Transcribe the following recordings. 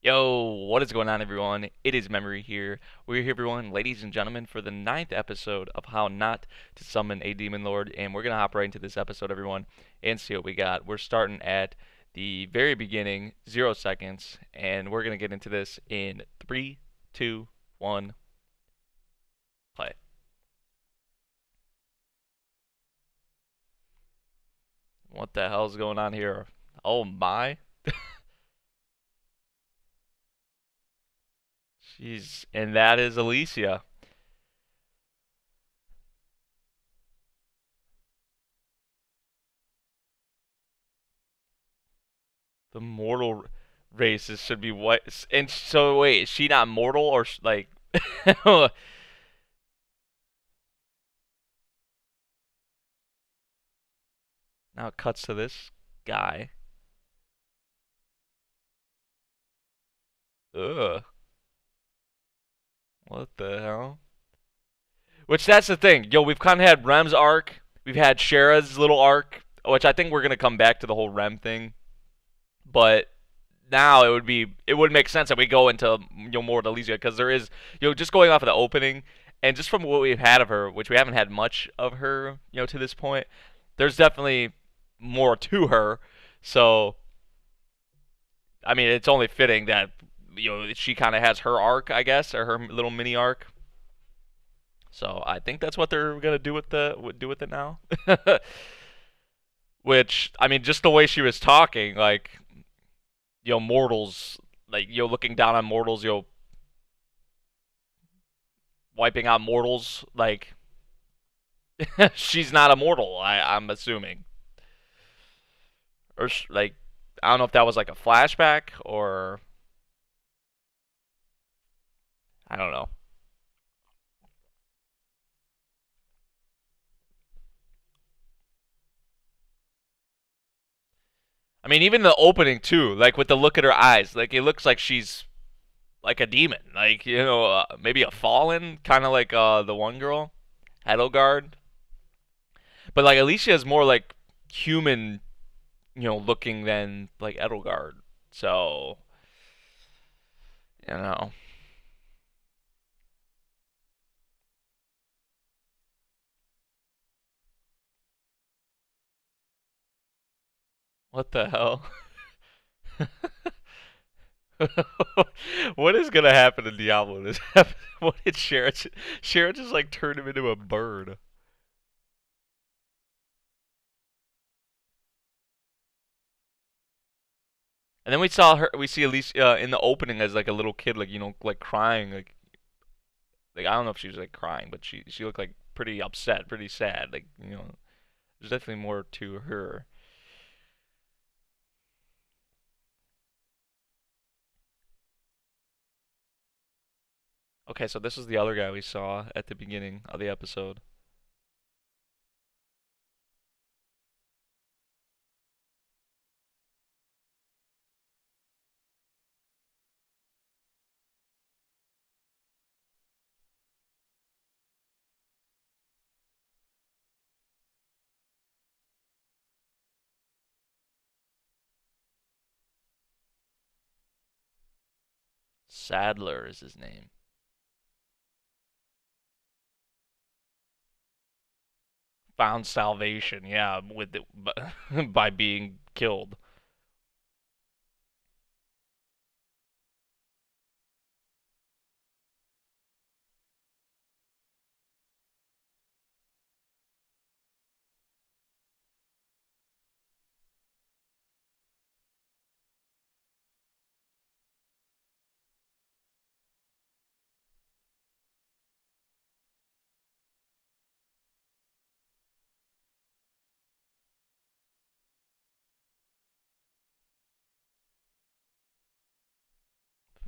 Yo, what is going on, everyone? It is Memory here. We're here, everyone, ladies and gentlemen, for the ninth episode of How Not to Summon a Demon Lord, and we're gonna hop right into this episode, everyone, and see what we got. We're starting at the very beginning, 0 seconds, and we're gonna get into this in three, two, one, play. What the hell's going on here? Oh my! Jeez, and that is Alicia. The mortal races should be white. And so wait, is she not mortal or like? Now it cuts to this guy. Ugh. What the hell? Which that's the thing. Yo, we've kind of had Rem's arc. We've had Shara's little arc, which I think we're gonna come back to the whole Rem thing. But now it would make sense that we go into more of Alicia because there is just going off of the opening and just from what we've had of her, which we haven't had much of her to this point. There's definitely more to her. So I mean, it's only fitting that she kind of has her arc, I guess, or her little mini arc. So I think that's what they're gonna do with it now. Which I mean, just the way she was talking, like mortals, like looking down on mortals, wiping out mortals, like she's not a mortal. I'm assuming, or like I don't know if that was like a flashback or I don't know. I mean, even the opening too, like with the look at her eyes, like it looks like she's like a demon, like maybe a fallen, kind of like the one girl, Edelgard. But like Alicia is more like human, looking than like Edelgard. So you know, what the hell? What is gonna happen to Diablo? This what did Sharon? Sharon just like turned him into a bird. And then we saw her. We see Alicia in the opening as like a little kid, like like crying, like I don't know if she was like crying, but she looked like pretty upset, pretty sad. Like there's definitely more to her. Okay, so this is the other guy we saw at the beginning of the episode. Sadler is his name. Found salvation, yeah, with it, by being killed.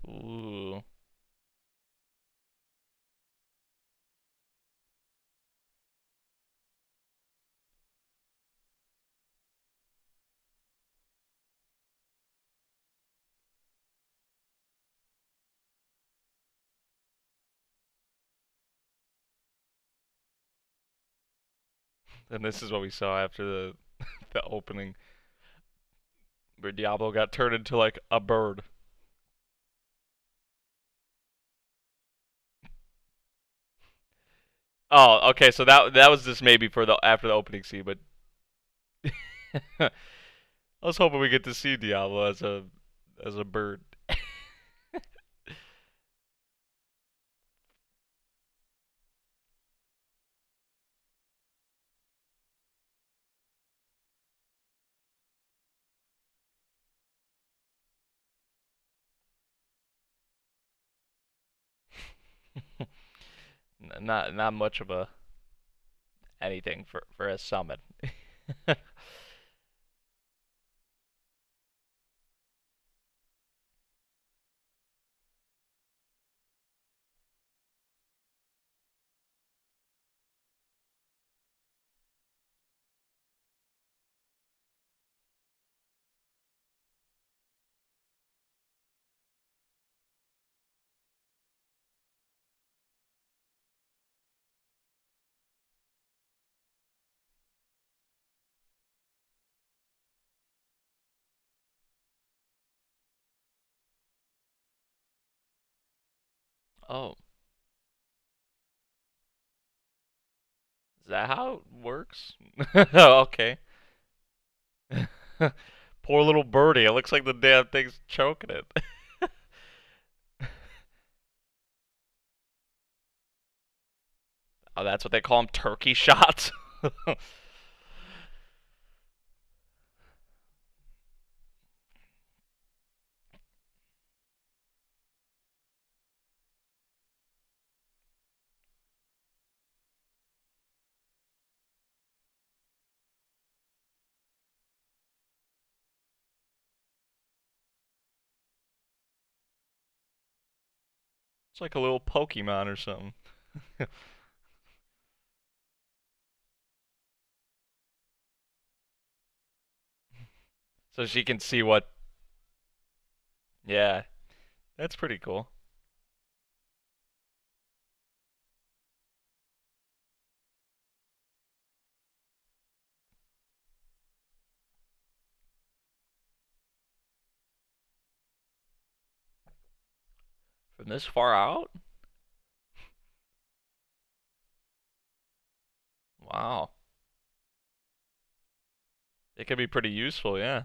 Ooh. And this is what we saw after the the opening, where Diablo got turned into like a bird. Oh, okay. So that was just maybe for the after the opening scene, but I was hoping we get to see Diablo as a bird. Not much of a anything for a summon. Oh, is that how it works? Okay. Poor little birdie. It looks like the damn thing's choking it. Oh, that's what they call them, turkey shots. It's like a little Pokemon or something. So she can see what. Yeah, that's pretty cool. From this far out? Wow. It could be pretty useful, yeah.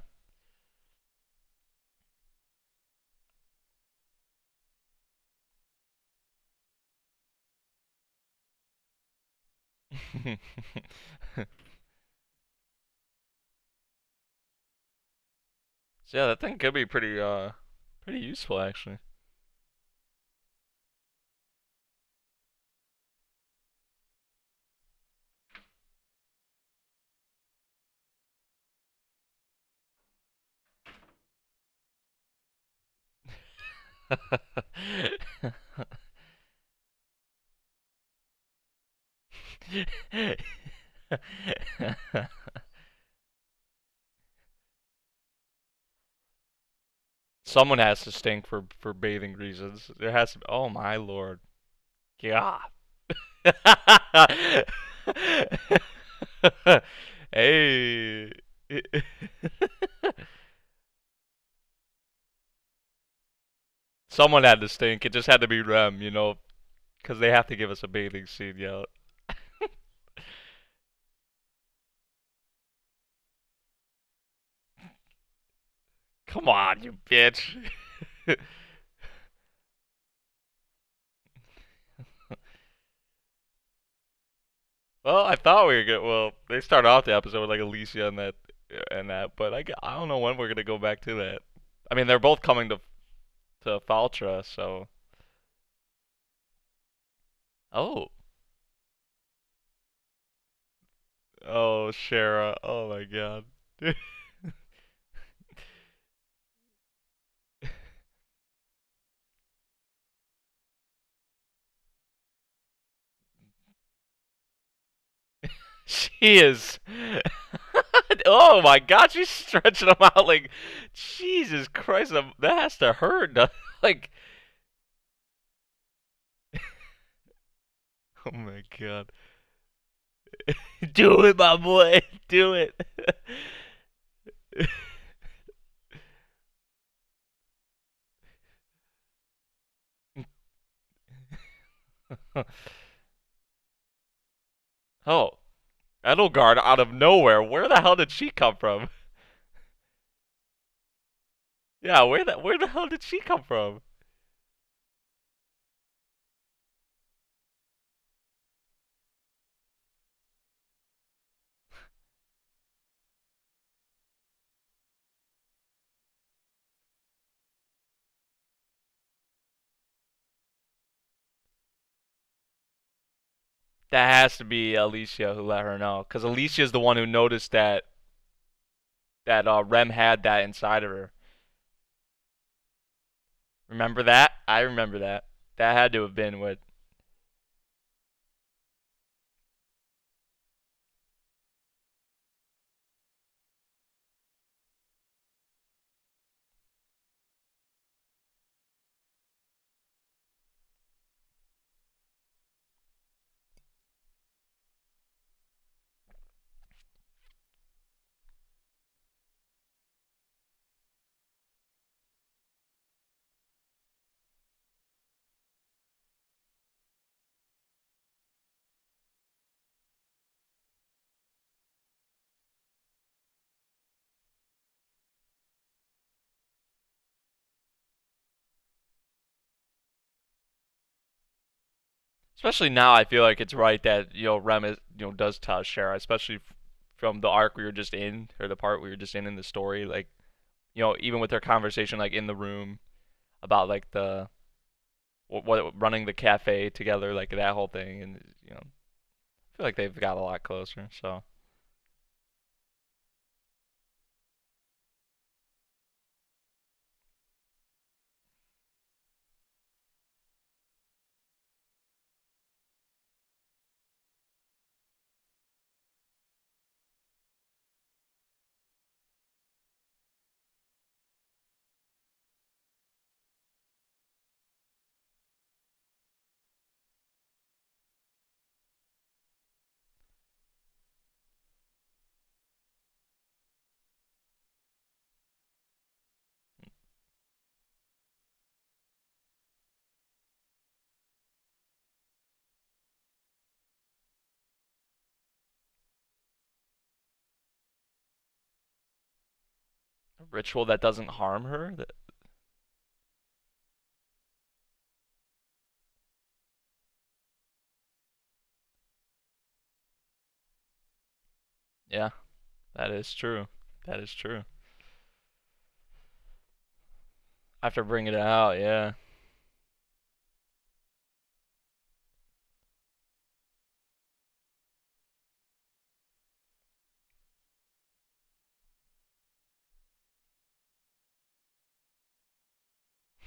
So yeah, that thing could be pretty useful actually. Someone has to stink for bathing reasons. There has to be. Oh my lord. God. Hey. Someone had to stink. It just had to be Rem, because they have to give us a bathing scene, yo. Come on, you bitch. Well, I thought we were good. Well, they started off the episode with like Alicia and that, but I don't know when we're gonna go back to that. I mean, they're both coming to Faltra, so. Oh, oh, Shara. Oh my God. She is. Oh my God, she's stretching them out like, Jesus Christ, that has to hurt. Like, oh my God. Do it, my boy. Do it. Oh, Edelgard out of nowhere. Where the hell did she come from? Yeah, where the hell did she come from? That has to be Alicia who let her know, because Alicia's the one who noticed that Rem had that inside of her. Remember that? I remember that. That had to have been what. Especially now, I feel like it's right that Rem is, does tell Shara, especially from the arc we were just in, or the part we were just in the story. Like, even with their conversation, like in the room about like the what running the cafe together, like that whole thing, and I feel like they've got a lot closer. So a ritual that doesn't harm her. Yeah, that is true. That is true. After bringing it out, yeah.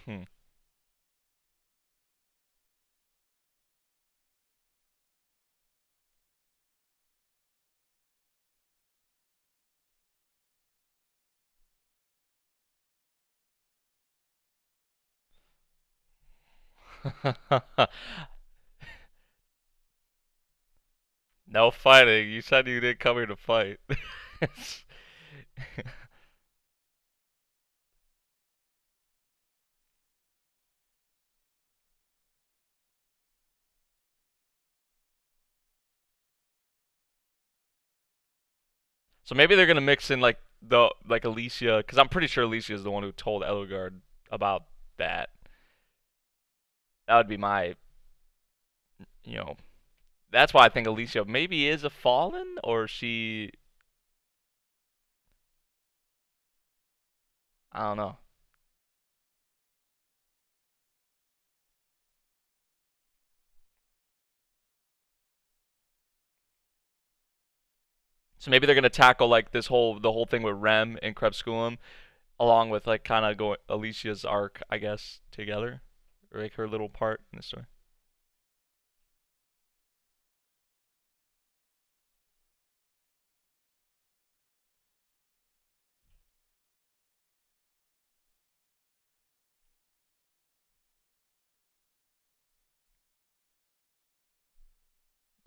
Hmm. No fighting. You said you didn't come here to fight. So maybe they're gonna mix in like the like Alicia, because I'm pretty sure Alicia is the one who told Edelgard about that. That would be my, you know, that's why I think Alicia maybe is a fallen, or she, I don't know. So maybe they're gonna tackle like the whole thing with Rem and Crepusculum, along with like kind of go Alicia's arc, I guess, together, or like her little part in the story.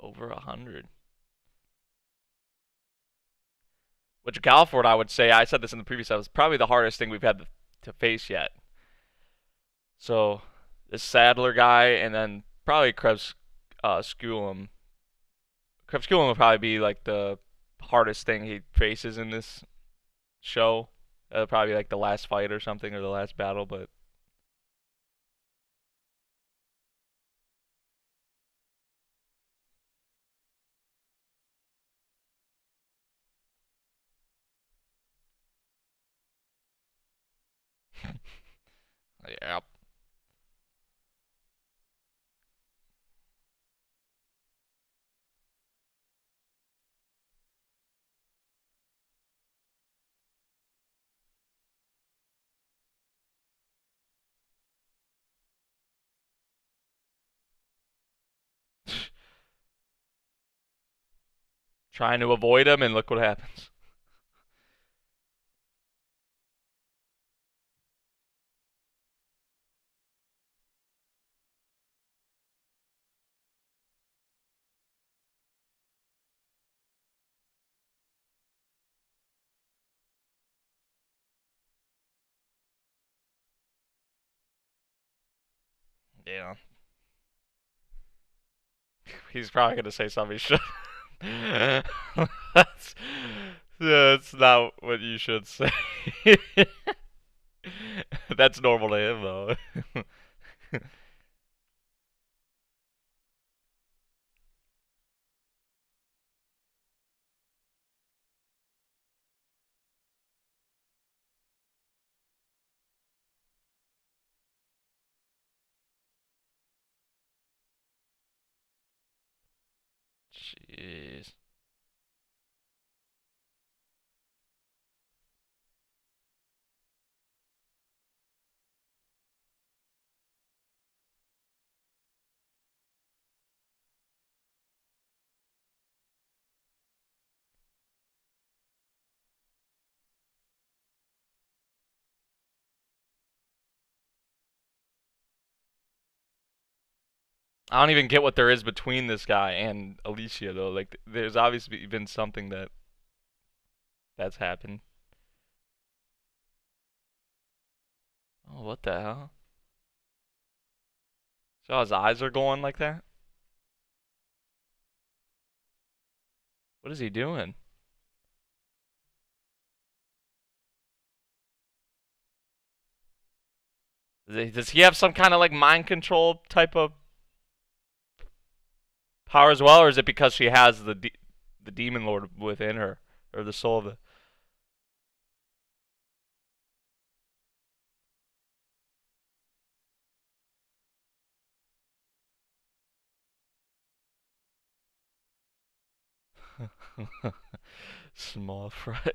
Over 100. Which Galford, I would say, I said this in the previous episode, is probably the hardest thing we've had to face yet. So this Sadler guy, and then probably Krebs Sculum, Crepuscular will probably be like the hardest thing he faces in this show. Probably like the last fight or something, or the last battle, but yeah. Trying to avoid him, and look what happens. Yeah. He's probably gonna say something he should. that's, that's not what you should say. That's normal to him, though. Jeez. I don't even get what there is between this guy and Alicia, though. Like, there's obviously been something that's happened. Oh, what the hell? So his eyes are going like that? What is he doing? Does he have some kind of like mind control type of power as well, or is it because she has the demon lord within her, or the soul of the small fry?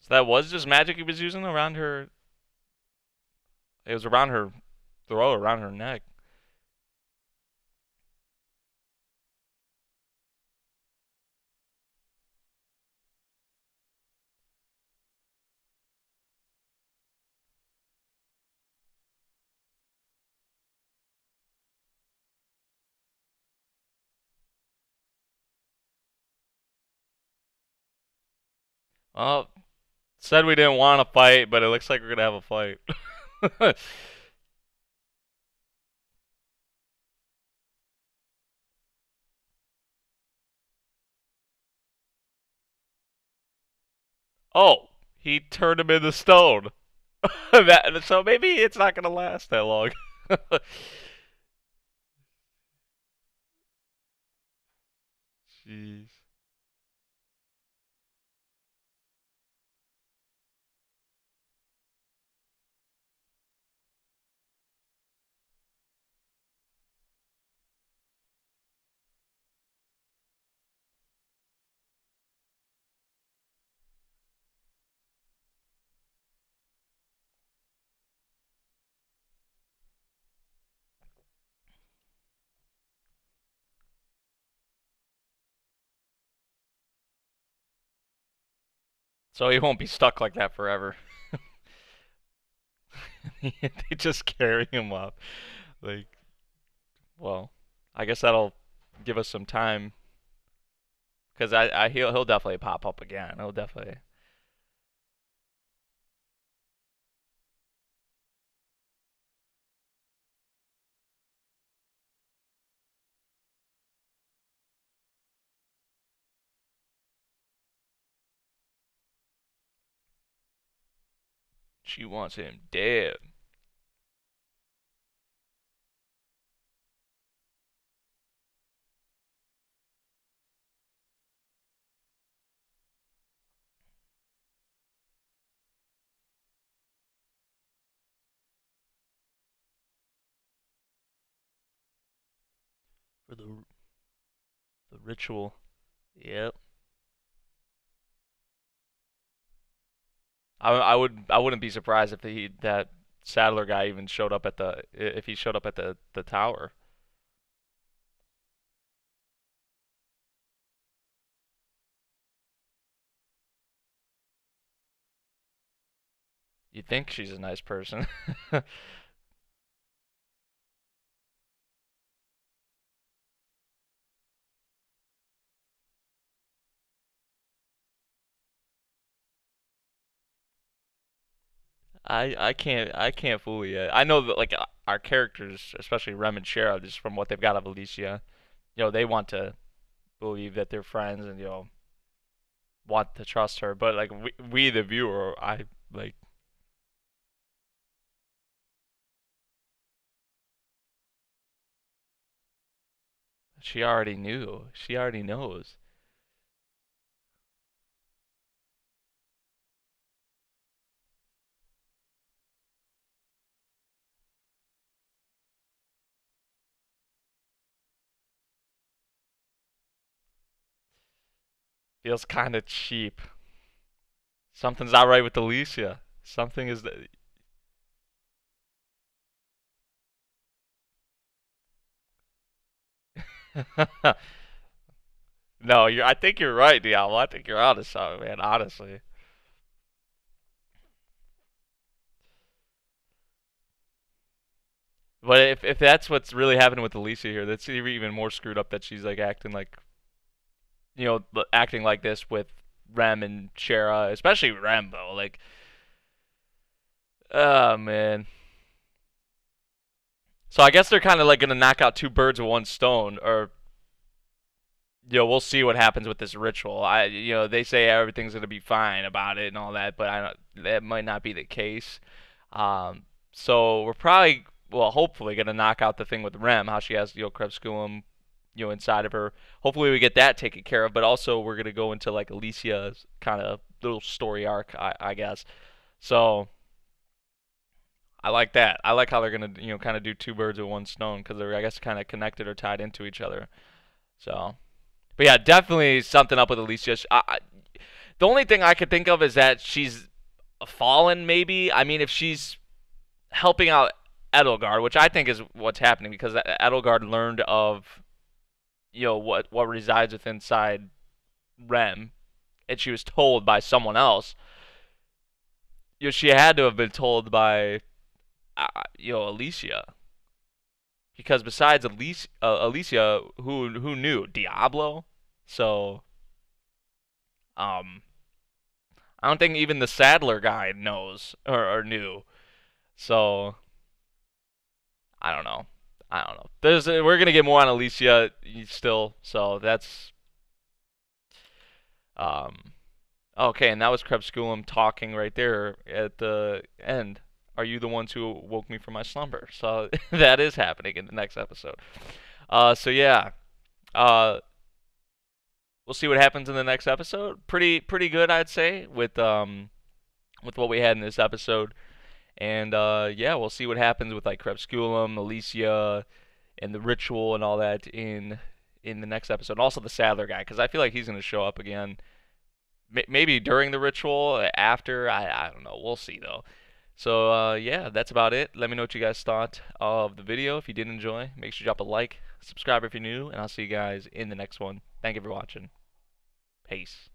So that was just magic he was using around her. It was around her throat, around her neck. Well, said we didn't want to fight, but it looks like we're gonna have a fight. Oh, he turned him into stone. So maybe it's not gonna last that long. Jeez. So he won't be stuck like that forever. They just carry him up. Like, well, I guess that'll give us some time because I he'll definitely pop up again. He'll definitely. She wants him dead. For the ritual. Yep. I wouldn't be surprised if that Saddler guy even showed up at the if he showed up at the tower. You think she's a nice person. I can't fool you. I know that like our characters, especially Rem and Shara, just from what they've got of Alicia, they want to believe that they're friends and want to trust her. But like we the viewer, I like she already knew. She already knows. Feels kind of cheap. Something's not right with Alicia. Something is. No, I think you're right, Diablo. I think you're honest, man. Honestly. But if that's what's really happening with Alicia here, that's even more screwed up that she's like acting like acting like this with Rem and Shara, especially Rem though. Like, oh man. So I guess they're kind of like gonna knock out two birds with one stone, or we'll see what happens with this ritual. They say everything's gonna be fine about it and all that, but I don't. That might not be the case. So we're probably, well, hopefully gonna knock out the thing with Rem, how she has Crepusculum, inside of her. Hopefully we get that taken care of, but also we're gonna go into like Alicia's kind of little story arc, I guess. So I like that. I like how they're gonna kind of do two birds with one stone because they're, I guess, kind of connected or tied into each other. So, but yeah, definitely something up with Alicia. The only thing I could think of is that she's fallen. Maybe, I mean, if she's helping out Edelgard, which I think is what's happening because Edelgard learned of what resides within inside Rem, and she was told by someone else. She had to have been told by Alicia, because besides Alicia, who knew Diablo? So I don't think even the Saddler guy knows or knew. So I don't know. I don't know. We're gonna get more on Alicia still, so that's um okay. And that was Crepusculum talking right there at the end. Are you the ones who woke me from my slumber? So that is happening in the next episode. So yeah. Uh, we'll see what happens in the next episode. Pretty good, I'd say, with what we had in this episode. And yeah, we'll see what happens with like Crepusculum, Alicia, and the ritual and all that in the next episode. And also the Saddler guy, because I feel like he's gonna show up again. Maybe during the ritual, after. I don't know. We'll see though. So yeah, that's about it. Let me know what you guys thought of the video. If you did enjoy, make sure you drop a like, subscribe if you're new, and I'll see you guys in the next one. Thank you for watching. Peace.